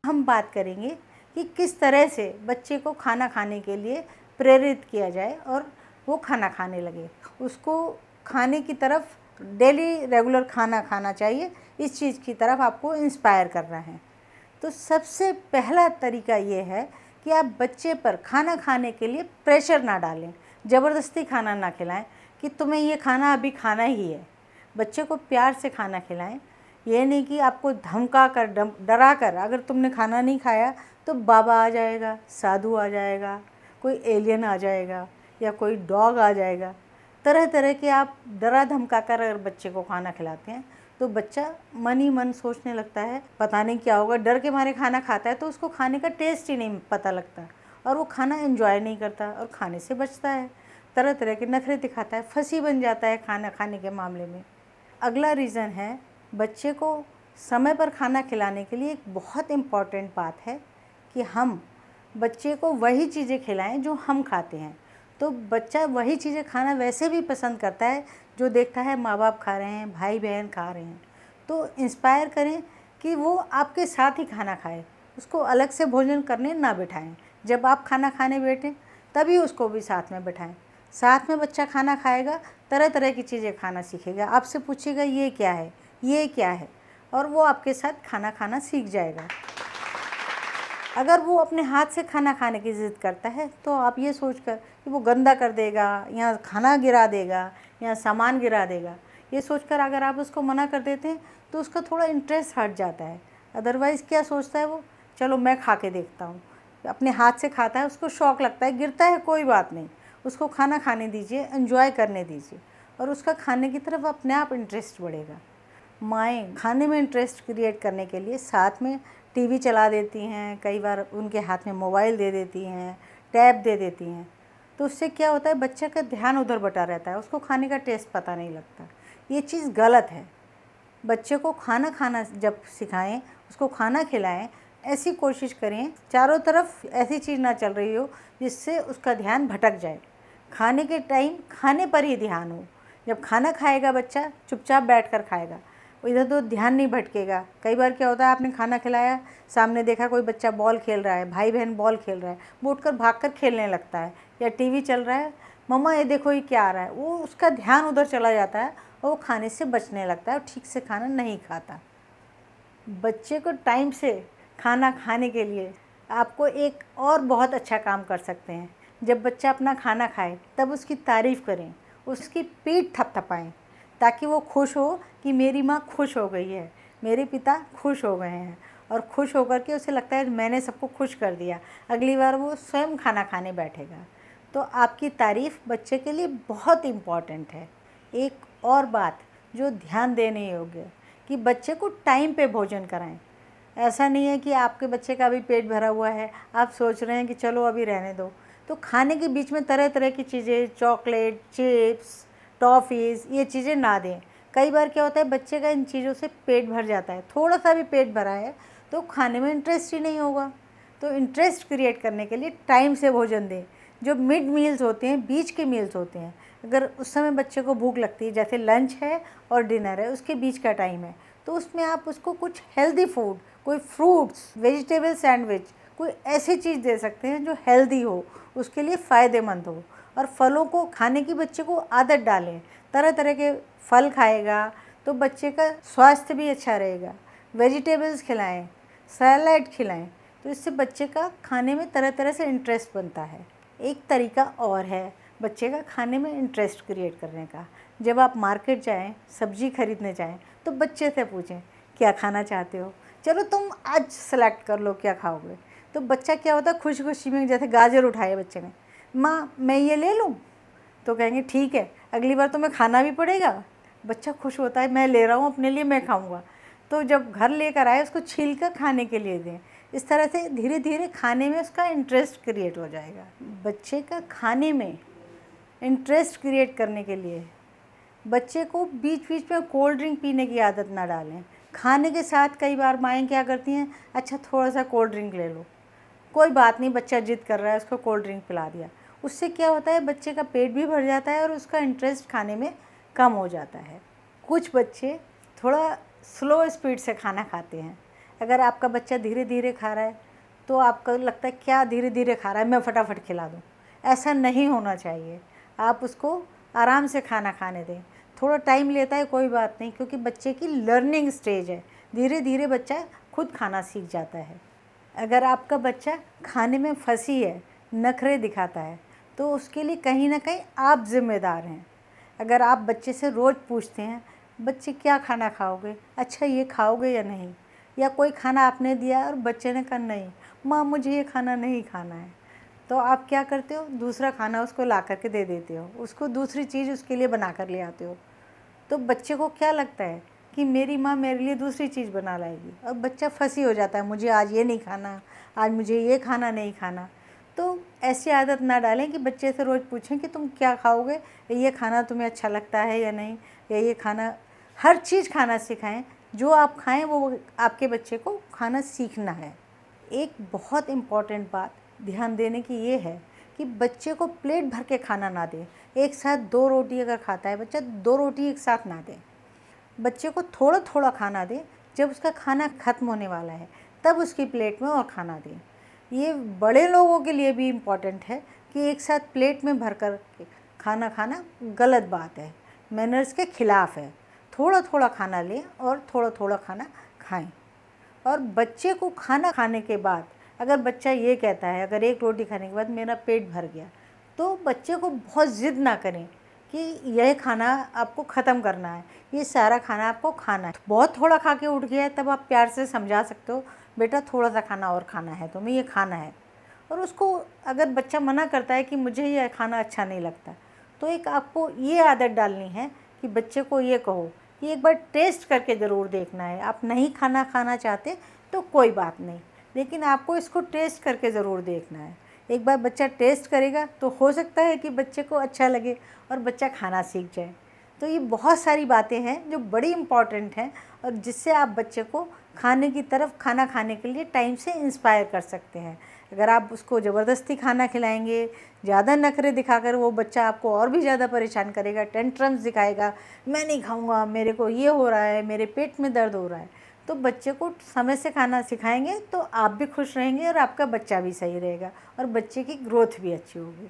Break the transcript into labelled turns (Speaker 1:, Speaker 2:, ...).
Speaker 1: हम बात करेंगे कि किस तरह से बच्चे को खाना खाने के लिए प्रेरित किया जाए और वो खाना खाने लगे। उसको खाने की तरफ डेली रेगुलर खाना खाना चाहिए, इस चीज़ की तरफ आपको इंस्पायर करना है। तो सबसे पहला तरीका ये है कि आप बच्चे पर खाना खाने के लिए प्रेशर ना डालें, ज़बरदस्ती खाना ना खिलाएं कि तुम्हें ये खाना अभी खाना ही है। बच्चे को प्यार से खाना खिलाएं, ये नहीं कि आपको धमका कर डरा कर, अगर तुमने खाना नहीं खाया तो बाबा आ जाएगा, साधु आ जाएगा, कोई एलियन आ जाएगा या कोई डॉग आ जाएगा। तरह तरह के आप डरा धमका कर अगर बच्चे को खाना खिलाते हैं तो बच्चा मन ही मन सोचने लगता है पता नहीं क्या होगा, डर के मारे खाना खाता है तो उसको खाने का टेस्ट ही नहीं पता लगता और वो खाना एंजॉय नहीं करता और खाने से बचता है, तरह तरह के नखरे दिखाता है, फंसी बन जाता है खाना खाने के मामले में। अगला रीज़न है, बच्चे को समय पर खाना खिलाने के लिए एक बहुत इम्पॉर्टेंट बात है कि हम बच्चे को वही चीज़ें खिलाएं जो हम खाते हैं। तो बच्चा वही चीज़ें खाना वैसे भी पसंद करता है जो देखता है माँ बाप खा रहे हैं, भाई बहन खा रहे हैं। तो इंस्पायर करें कि वो आपके साथ ही खाना खाए, उसको अलग से भोजन करने ना बिठाएं। जब आप खाना खाने बैठें तभी उसको भी साथ में बिठाएं। साथ में बच्चा खाना खाएगा, तरह तरह की चीज़ें खाना सीखेगा, आपसे पूछेगा ये क्या है, ये क्या है, और वो आपके साथ खाना खाना सीख जाएगा। अगर वो अपने हाथ से खाना खाने की ज़िद करता है तो आप ये सोचकर कि वो गंदा कर देगा या खाना गिरा देगा या सामान गिरा देगा, ये सोचकर अगर आप उसको मना कर देते हैं तो उसका थोड़ा इंटरेस्ट हट जाता है। अदरवाइज़ क्या सोचता है वो, चलो मैं खा के देखता हूँ। अपने हाथ से खाता है, उसको शौक़ लगता है, गिरता है कोई बात नहीं, उसको खाना खाने दीजिए, एंजॉय करने दीजिए और उसका खाने की तरफ अपने आप इंटरेस्ट बढ़ेगा। माएँ खाने में इंटरेस्ट क्रिएट करने के लिए साथ में टीवी चला देती हैं, कई बार उनके हाथ में मोबाइल दे देती हैं, टैब दे देती हैं, तो उससे क्या होता है बच्चे का ध्यान उधर बटा रहता है, उसको खाने का टेस्ट पता नहीं लगता। ये चीज़ गलत है। बच्चे को खाना खाना जब सिखाएं, उसको खाना खिलाएं, ऐसी कोशिश करें चारों तरफ ऐसी चीज़ ना चल रही हो जिससे उसका ध्यान भटक जाए। खाने के टाइम खाने पर ही ध्यान हो। जब खाना खाएगा बच्चा चुपचाप बैठकर खाएगा, इधर तो ध्यान नहीं भटकेगा। कई बार क्या होता है आपने खाना खिलाया, सामने देखा कोई बच्चा बॉल खेल रहा है, भाई बहन बॉल खेल रहा है, वो उठकर भागकर खेलने लगता है, या टीवी चल रहा है, मम्मा ये देखो ये क्या आ रहा है, वो उसका ध्यान उधर चला जाता है और वो खाने से बचने लगता है और ठीक से खाना नहीं खाता। बच्चे को टाइम से खाना खाने के लिए आपको एक और बहुत अच्छा काम कर सकते हैं। जब बच्चा अपना खाना खाए तब उसकी तारीफ़ करें, उसकी पीठ थपथपाएं ताकि वो खुश हो कि मेरी माँ खुश हो गई है, मेरे पिता खुश हो गए हैं, और खुश होकर के उसे लगता है मैंने सबको खुश कर दिया, अगली बार वो स्वयं खाना खाने बैठेगा। तो आपकी तारीफ़ बच्चे के लिए बहुत इम्पॉर्टेंट है। एक और बात जो ध्यान देने योग्य है कि बच्चे को टाइम पे भोजन कराएं। ऐसा नहीं है कि आपके बच्चे का अभी पेट भरा हुआ है, आप सोच रहे हैं कि चलो अभी रहने दो, तो खाने के बीच में तरह तरह की चीज़ें, चॉकलेट, चिप्स, टॉफ़ीज़, ये चीज़ें ना दें। कई बार क्या होता है बच्चे का इन चीज़ों से पेट भर जाता है, थोड़ा सा भी पेट भरा है तो खाने में इंटरेस्ट ही नहीं होगा। तो इंटरेस्ट क्रिएट करने के लिए टाइम से भोजन दें। जो मिड मील्स होते हैं, बीच के मील्स होते हैं, अगर उस समय बच्चे को भूख लगती है, जैसे लंच है और डिनर है, उसके बीच का टाइम है, तो उसमें आप उसको कुछ हेल्दी फूड, कोई फ्रूट्स, वेजिटेबल सैंडविच, कोई ऐसी चीज़ दे सकते हैं जो हेल्दी हो, उसके लिए फ़ायदेमंद हो। और फलों को खाने की बच्चे को आदत डालें, तरह तरह के फल खाएगा तो बच्चे का स्वास्थ्य भी अच्छा रहेगा। वेजिटेबल्स खिलाएं, सैलड खिलाएं, तो इससे बच्चे का खाने में तरह तरह से इंटरेस्ट बनता है। एक तरीका और है बच्चे का खाने में इंटरेस्ट क्रिएट करने का। जब आप मार्केट जाएं, सब्ज़ी खरीदने जाएं, तो बच्चे से पूछें क्या खाना चाहते हो, चलो तुम आज सेलेक्ट कर लो क्या खाओगे। तो बच्चा क्या होता है खुशी खुशी में, जैसे गाजर उठाए बच्चे ने, माँ मैं ये ले लूँ, तो कहेंगे ठीक है, अगली बार तुम्हें खाना भी पड़ेगा। बच्चा खुश होता है मैं ले रहा हूँ अपने लिए, मैं खाऊँगा। तो जब घर लेकर आए उसको छील कर खाने के लिए दें। इस तरह से धीरे धीरे खाने में उसका इंटरेस्ट क्रिएट हो जाएगा। बच्चे का खाने में इंटरेस्ट क्रिएट करने के लिए बच्चे को बीच बीच में कोल्ड ड्रिंक पीने की आदत ना डालें। खाने के साथ कई बार माएँ क्या करती हैं, अच्छा थोड़ा सा कोल्ड ड्रिंक ले लो, कोई बात नहीं, बच्चा जिद कर रहा है, उसको कोल्ड ड्रिंक पिला दिया। उससे क्या होता है बच्चे का पेट भी भर जाता है और उसका इंटरेस्ट खाने में कम हो जाता है। कुछ बच्चे थोड़ा स्लो स्पीड से खाना खाते हैं, अगर आपका बच्चा धीरे धीरे खा रहा है तो आपको लगता है क्या धीरे धीरे खा रहा है, मैं फटाफट खिला दूँ। ऐसा नहीं होना चाहिए। आप उसको आराम से खाना खाने दें। थोड़ा टाइम लेता है कोई बात नहीं, क्योंकि बच्चे की लर्निंग स्टेज है, धीरे धीरे बच्चा खुद खाना सीख जाता है। अगर आपका बच्चा खाने में फंसी है, नखरे दिखाता है, तो उसके लिए कहीं ना कहीं आप ज़िम्मेदार हैं। अगर आप बच्चे से रोज़ पूछते हैं, बच्चे क्या खाना खाओगे, अच्छा ये खाओगे या नहीं, या कोई खाना आपने दिया और बच्चे ने कहा नहीं माँ मुझे ये खाना नहीं खाना है, तो आप क्या करते हो, दूसरा खाना उसको ला करके दे देते हो, उसको दूसरी चीज़ उसके लिए बना कर ले आते हो। तो बच्चे को क्या लगता है कि मेरी माँ मेरे लिए दूसरी चीज़ बना लाएगी, और बच्चा फंसी हो जाता है, मुझे आज ये नहीं खाना, आज मुझे ये खाना नहीं खाना। तो ऐसी आदत ना डालें कि बच्चे से रोज़ पूछें कि तुम क्या खाओगे, ये खाना तुम्हें अच्छा लगता है या नहीं, या ये खाना, हर चीज़ खाना सिखाएं। जो आप खाएं वो आपके बच्चे को खाना सीखना है। एक बहुत इम्पॉर्टेंट बात ध्यान देने की ये है कि बच्चे को प्लेट भर के खाना ना दें। एक साथ 2 रोटी अगर खाता है बच्चा, 2 रोटी एक साथ ना दें। बच्चे को थोड़ा थोड़ा खाना दें। जब उसका खाना ख़त्म होने वाला है तब उसकी प्लेट में और खाना दें। ये बड़े लोगों के लिए भी इम्पॉर्टेंट है कि एक साथ प्लेट में भर कर खाना खाना गलत बात है, मैनर्स के ख़िलाफ़ है। थोड़ा थोड़ा खाना लें और थोड़ा थोड़ा खाना खाएं। और बच्चे को खाना खाने के बाद अगर बच्चा ये कहता है, अगर 1 रोटी खाने के बाद मेरा पेट भर गया, तो बच्चे को बहुत ज़िद ना करें कि यह खाना आपको ख़त्म करना है, ये सारा खाना आपको खाना है। बहुत थोड़ा खा के उठ गया है तब आप प्यार से समझा सकते हो, बेटा थोड़ा सा खाना और खाना है, तुम्हें ये खाना है। और उसको अगर बच्चा मना करता है कि मुझे ये खाना अच्छा नहीं लगता, तो एक आपको ये आदत डालनी है कि बच्चे को ये कहो कि एक बार टेस्ट करके ज़रूर देखना है। आप नहीं खाना चाहते तो कोई बात नहीं, लेकिन आपको इसको टेस्ट करके ज़रूर देखना है। एक बार बच्चा टेस्ट करेगा तो हो सकता है कि बच्चे को अच्छा लगे और बच्चा खाना सीख जाए। तो ये बहुत सारी बातें हैं जो बड़ी इम्पॉर्टेंट हैं, और जिससे आप बच्चे को खाने की तरफ, खाना खाने के लिए टाइम से इंस्पायर कर सकते हैं। अगर आप उसको ज़बरदस्ती खाना खिलाएंगे, ज़्यादा नखरे दिखाकर, वो बच्चा आपको और भी ज़्यादा परेशान करेगा, टेंट्रम्स दिखाएगा, मैं नहीं खाऊंगा, मेरे को ये हो रहा है, मेरे पेट में दर्द हो रहा है। तो बच्चे को समय से खाना सिखाएंगे तो आप भी खुश रहेंगे और आपका बच्चा भी सही रहेगा और बच्चे की ग्रोथ भी अच्छी होगी।